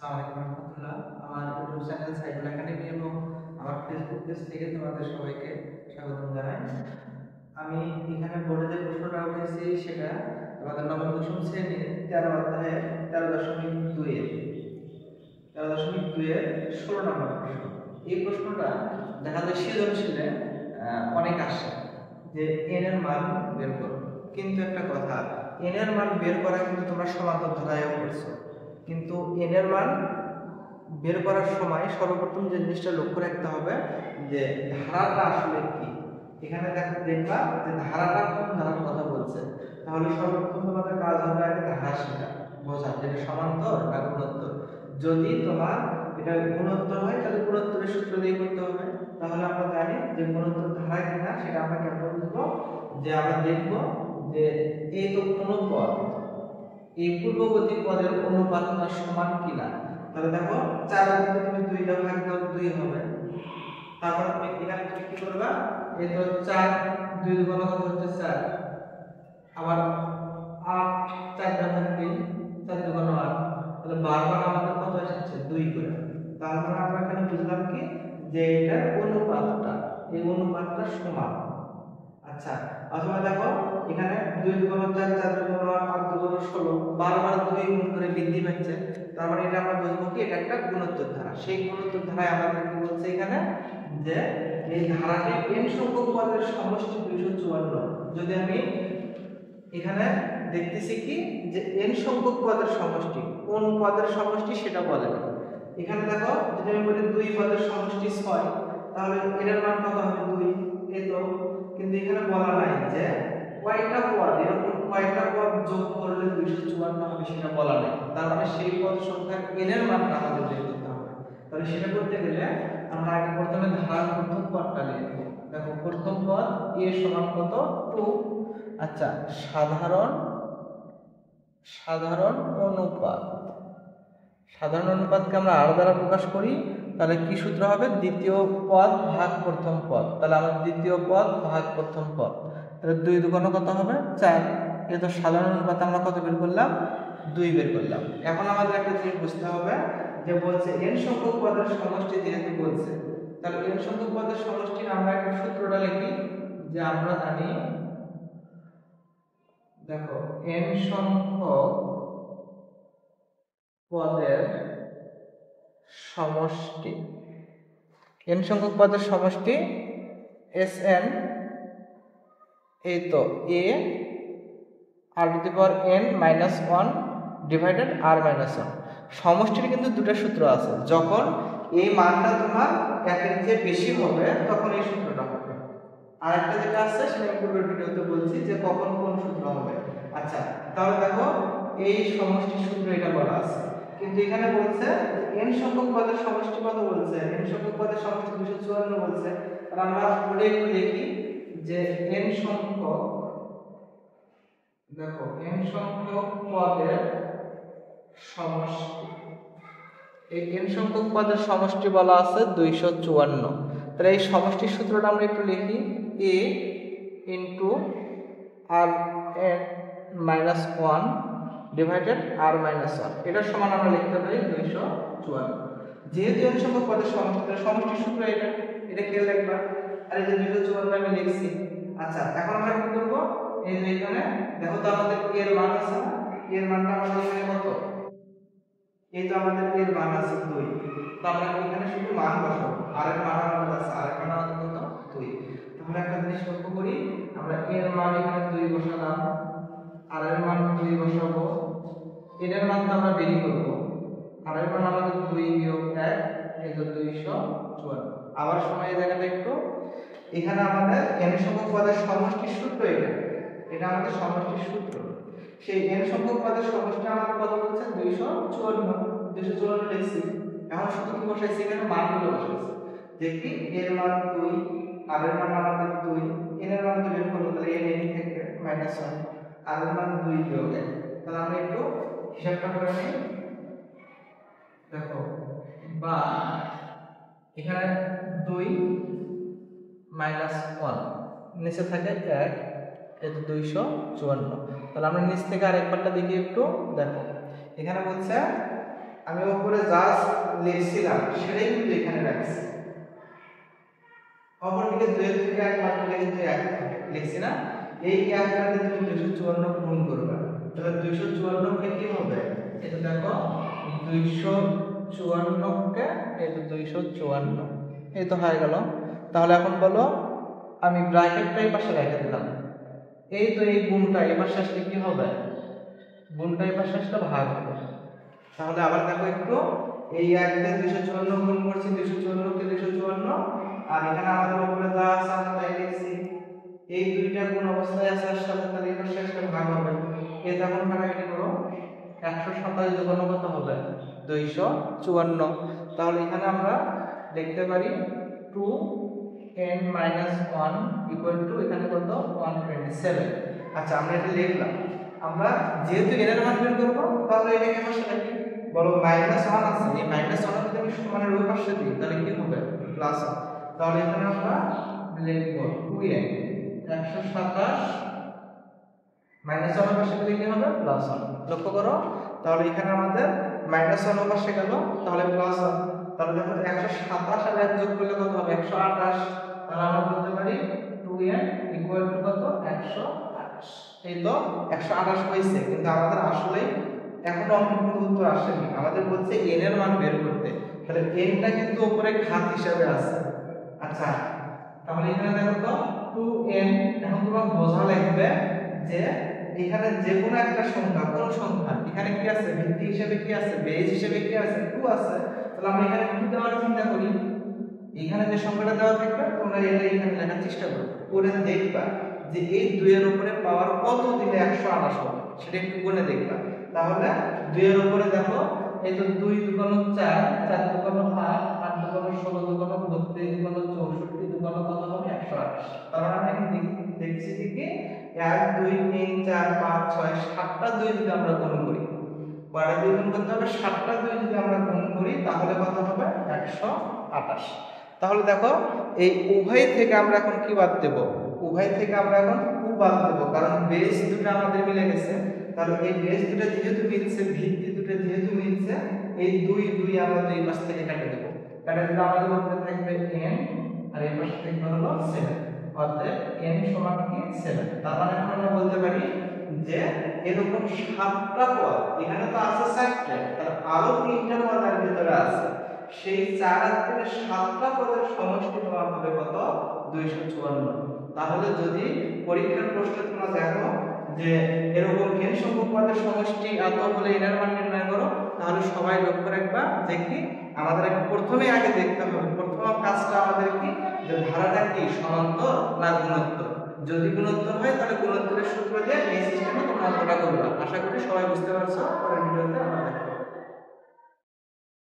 আসসালামু আলাইকুম রহমতুল্লাহ। আমার ইউটিউব চ্যানেল সাইবুল একাডেমি এবং আমার ফেসবুক পেজ থেকে তোমাদের সবাইকে স্বাগতম জানাই। আমি এখানে বোর্ডে যে প্রশ্নটা উঠেছি সেটা তোমাদের নবম দশম শ্রেণীর 13 অধ্যায়ে 13.2 এর 16 নম্বর প্রশ্ন। এই প্রশ্নটা দেখা যায় সৃজনশীলে অনেক আসে যে এন এর মান বের করো, কিন্তু একটা কথা, এন এর মান বের করা কিন্তু তোমরা সমান্তর ধারায়ও করছো, কিন্তু এন এর মান বের করার সময় সর্বপ্রথম যে জিনিসটা লক্ষ্য রাখতে হবে যে ধারাটা আসলে কি। এখানে দেখবা যে ধারাটা কোন ধারার কথা বলছে, তাহলে সর্বপ্রথম তোমাদের কাজ হবে আগে ধারা শেখা, বোঝা যেটা সমান্তর না গুণোত্তর। যদি তোমার এটা গুণোত্তর হয় তাহলে গুণোত্তরের সূত্র দিয়ে করতে হবে। তাহলে আমরা জানি যে গুণোত্তর ধারা কিনা সেটা আমরা কেমন বুঝবো, যে আমরা দেখবো যে এই তো কোনো পদ এই পূর্ববর্তী পদের অনুপাতটা সমান কিনা। তাহলে দেখো 4 থেকে তুমি 2 দাও, ভাগ দাও 2 হবে। তারপর তুমি এখানে তুমি কি করবা, এই তো 4 2 গুণ কত হচ্ছে 4, আবার 8 4 দাও ভাগ 3 4 গুণ 8, তাহলে 12 আমাদের কত আসছে 2 করে। তারপর আমরা এখানে বুঝলাম কি যে এটা অনুপাতটা, এই অনুপাতটা সমান। আচ্ছা, অথবা দেখো এখানে 2 গুণ 4 4 গুণ 8 8 গুণ 16 বারবার 2 গুণ করে বৃদ্ধি পাচ্ছে, তার মানে এটা আমরা বুঝবো কি এটা একটা গুণোত্তর ধারা। সেই গুণোত্তর ধারায় আমাদের কি বলছে এখানে যে এই ধারাটি n সংখ্যক পদের সমষ্টি 254। যদি আমি এখানে দেখতেছি কি যে n সংখ্যক পদের সমষ্টি, কোন পদের সমষ্টি সেটা বলে না। এখানে দেখো যদি আমি বলি 2 পদের সমষ্টি 6, তাহলে এর মান কত হবে 2, এই তো। কিন্তু এখানে বলা নাই যে কয়টা পদ, এরকম কয়টা পদ যোগ করলে 254 হবে সেটা বলা নাই। তার মানে সেই পদ সংখ্যার n এর মানটা আমাদের বের করতে হবে। তাহলে সেটা করতে গেলে আমরা আগে প্রথমে ধারার প্রথম পদটা লিখব। দেখো প্রথম পদ a সমান কত 2। আচ্ছা, সাধারণ অনুপাত, সাধারণ অনুপাতকে আমরা আর দ্বারা প্রকাশ করি, তাহলে কি সূত্র হবে, দ্বিতীয় পদ ভাগ প্রথম পদ। তাহলে আমাদের দ্বিতীয় পদ ভাগ প্রথম পদ, তাহলে 2 দুগুণ কত হবে 4। এটা তো সাধারণ অনুপাত আমরা কত বের করলাম 2 বের করলাম। এখন আমাদের একটা জিনিস বুঝতে হবে যে বলছে n সংখ্যক পদের সমষ্টি যেহেতু বলছে, তাহলে n সংখ্যক পদের সমষ্টির আমরা একটা সূত্রটা লিখি যে আমরা জানি, দেখো n সংখ্যক পদের সমষ্টি, n সংখ্যক পদের সমষ্টি Sn, এই তো a r to the power n minus 1 divided r minus 1। সমষ্টির কিন্তু দুটো সূত্র আছে, যখন এই মানটা তোমার একের চেয়ে বেশি হবে তখন এই সূত্রটা হবে, আর একটা যেটা আছে সেটা আমি পূর্বের ভিডিওতে বলছি যে কখন কোন সূত্র হবে। আচ্ছা, তাহলে দেখো এই সমষ্টির সূত্র এটা বলা আছে, কিন্তু এখানে বলছে n সংখ্যক পদের সমষ্টি কত বলছে, n সংখ্যক পদের সমষ্টি 254 বলছে। তাহলে আমরা বলে একটু দেখি যে n সংখ্যক, দেখো n সংখ্যক পদের সমষ্টি, এই n সংখ্যক পদের সমষ্টি বলা আছে 254। তাহলে এই সমষ্টির সূত্রটা আমরা একটু লিখি, a into r n minus 1 divided r minus 1, এটা সমান আমরা লিখতে পারি 254। যেহেতু n সংখ্যক পদের সমষ্টি, সমষ্টির সূত্র এটা, এটা কে লিখবা, আর এই যে 254 আমি লিখছি। আচ্ছা, এখন আমরা কি করব, এই যে এখানে দেখো তো আমাদের এর মান আছে না, এর মানটা আমাদের এখানে কত, এই তো আমাদের এর মান আছে 2, তো আমরা এখানে শুধু মান বসাবো, আর এর মান আমাদের আছে, আর এর মান আমাদের কত 2। তাহলে একটা জিনিস লক্ষ্য করি, আমরা এর মান এখানে 2 বসালাম, আর এর মান 2 বসাবো, এর মান তো আমরা বের করব, আর এর মান আমাদের 2 বিয়োগ 1, এই তো 254। আবার সময় এই জায়গাটা একটু, এখানে আমাদের n সংখ্যক পদের সমষ্টির সূত্র এটা, এটা আমাদের সমষ্টির সূত্র। সেই n সংখ্যক পদের সমষ্টি আমাদের কত বলছে 254 লিখছি। এখন শুধু কি বসাইছি, এখানে মানগুলো বসাইছি, দেখি এর মান 2, আর এর মান আমাদের 2, n এর মান তো বের করব, তাহলে n এদিক থেকে -1, আর এর মান 2 বিয়োগ 1। তাহলে আমরা একটু হিসাবটা করে নিই। দেখো বা এখানে 2 মাইনাস 1, নিচে থাকে 1, এই তো 254। তাহলে আমরা নিচ থেকে আরেকবারটা দেখি একটু, দেখো এখানে বলছে আমি উপরে জাস্ট লিখছিলাম সেটাই কিন্তু এখানে রাখছি। অপরদিকে 2 এর থেকে 1 বাদ দিলে কিন্তু 1 থাকে, লিখছি না? এই 1টাকে তুমি 254 গুণ করবে, তাহলে 254 কে কি হবে? এটা দেখো 254 কে এই তো 254 এই তো হয়ে গেল। তাহলে এখন বলো, আমি ব্র্যাকেটটা এই পাশে রেখে দিলাম, এই তো এই গুণটা এই পাশে আসলে কি হবে? গুণটা এই পাশে আসলে ভাগ হবে। তাহলে আবার দেখো একটু, এই 1 কে 254 গুণ করছি, 254 কে 254, আর এখানে আমাদের উপরে যা আছে আমরা তাই লিখছি। এই দুইটা গুণ অবস্থায় আছে সাথে, তাহলে এই পাশে আসলে ভাগ হবে। এই যখন কাটাকাটি করো 127 যোগ কত হবে? 254। তাহলে এখানে আমরা লিখতে পারি 2n - 1 এখানে কত? 127। আচ্ছা, আমরা এটা লিখলাম। আমরা যেহেতু n এর মান বের করব, তাহলে এটাকে পাশে রাখি। বলো -1 আছে, এই -1 এর যদি আমি সমানের ওই পাশে দিই তাহলে কি হবে? প্লাস। তাহলে এখানে আমরা লিখব 2n 127 -1 এর পাশে দিলে কি হবে? +1। লক্ষ্য করো, তাহলে এখানে আমাদের -1 এর পাশে গেল, তাহলে +1। তাহলে দেখো 127 আর 1 যোগ করলে কত হবে? 128। তাহলে আমরা বলতে পারি 2n কত? 128। এই তো 128 হইছে, কিন্তু আমাদের আসলে এখন অঙ্কগুলো উত্তর আসেনি, আমাদের বলছে n এর মান বের করতে। তাহলে n টা কিন্তু উপরে ঘাত হিসাবে আছে। আচ্ছা, তাহলে এখানে দেখো তো 2n, এখন তোমার বোঝা লাগবে যে এখানে যে কোনো একটা সংখ্যা, কোন সংখ্যা এখানে কি আছে? ভিত্তি হিসেবে কি আছে? বেজ হিসেবে কি আছে? 2 আছে। তাহলে আমরা এখানে 2 দেওয়ার চিন্তা করি। এখানে যে সংখ্যাটা দেওয়া থাকবে তোমরা এটা এখানে লেখার চেষ্টা করো, করে দেখবা যে এই 2 এর উপরে পাওয়ার কত দিলে 128 হবে, সেটা একটু গুণে দেখবা। তাহলে 2 এর উপরে দেখো, এই তো 2 দুগুণ 4, 4 দুগুণ 8, 8 দুগুণ 16, দুগুণ 32, দুগুণ 64, দুগুণ কত হবে? 128। তাহলে আমরা এখানে দেখছি কি 1 2 3 4 5 6 7টা 2 যদি আমরা গুণ করি, পরে 2 গুণ করতে হবে, 7টা 2 যদি আমরা গুণ করি তাহলে কত হবে? 128। তাহলে দেখো, এই উভয় থেকে আমরা এখন কি বাদ দেব? উভয় থেকে আমরা এখন 2 বাদ দেব, কারণ বেস দুটো আমাদের মিলে গেছে। তাহলে এই বেস দুটো যেহেতু মিলছে, ভিত্তি দুটো যেহেতু মিলছে, এই 2 2 আমরা দুই পাশ থেকে কেটে দেব। কেটে দিলে আমাদের মধ্যে থাকবে n, আর এই পাশে থাকবে হলো 7। অতএব n সমান কি? 7। তার মানে আমরা বলতে পারি যে এরকম 7টা পদ, এখানে তো আছে 4টা, তার আরো 3টা পদ এর ভিতরে আছে, সেই 4 আর 3 7টা পদের সমষ্টি নেওয়া হবে কত? 254। তাহলে যদি পরীক্ষার প্রশ্নে তোমরা দেখো যে এরকম n সংখ্যক পদের সমষ্টি এত হলে n এর মান নির্ণয় করো, তাহলে সবাই লক্ষ্য রাখবা যে কি আমাদের প্রথমে আগে দেখতে হবে, প্রথম কাজটা আমাদের কি, যে ধারাটা কি সমান্তর না গুণোত্তর। যদি গুণোত্তর হয় তাহলে গুণোত্তরের সূত্র দিয়ে এই সিস্টেমে তোমরা অঙ্কটা করবে। আশা করি সবাই বুঝতে পারছো। পরের ভিডিওতে আমরা দেখব।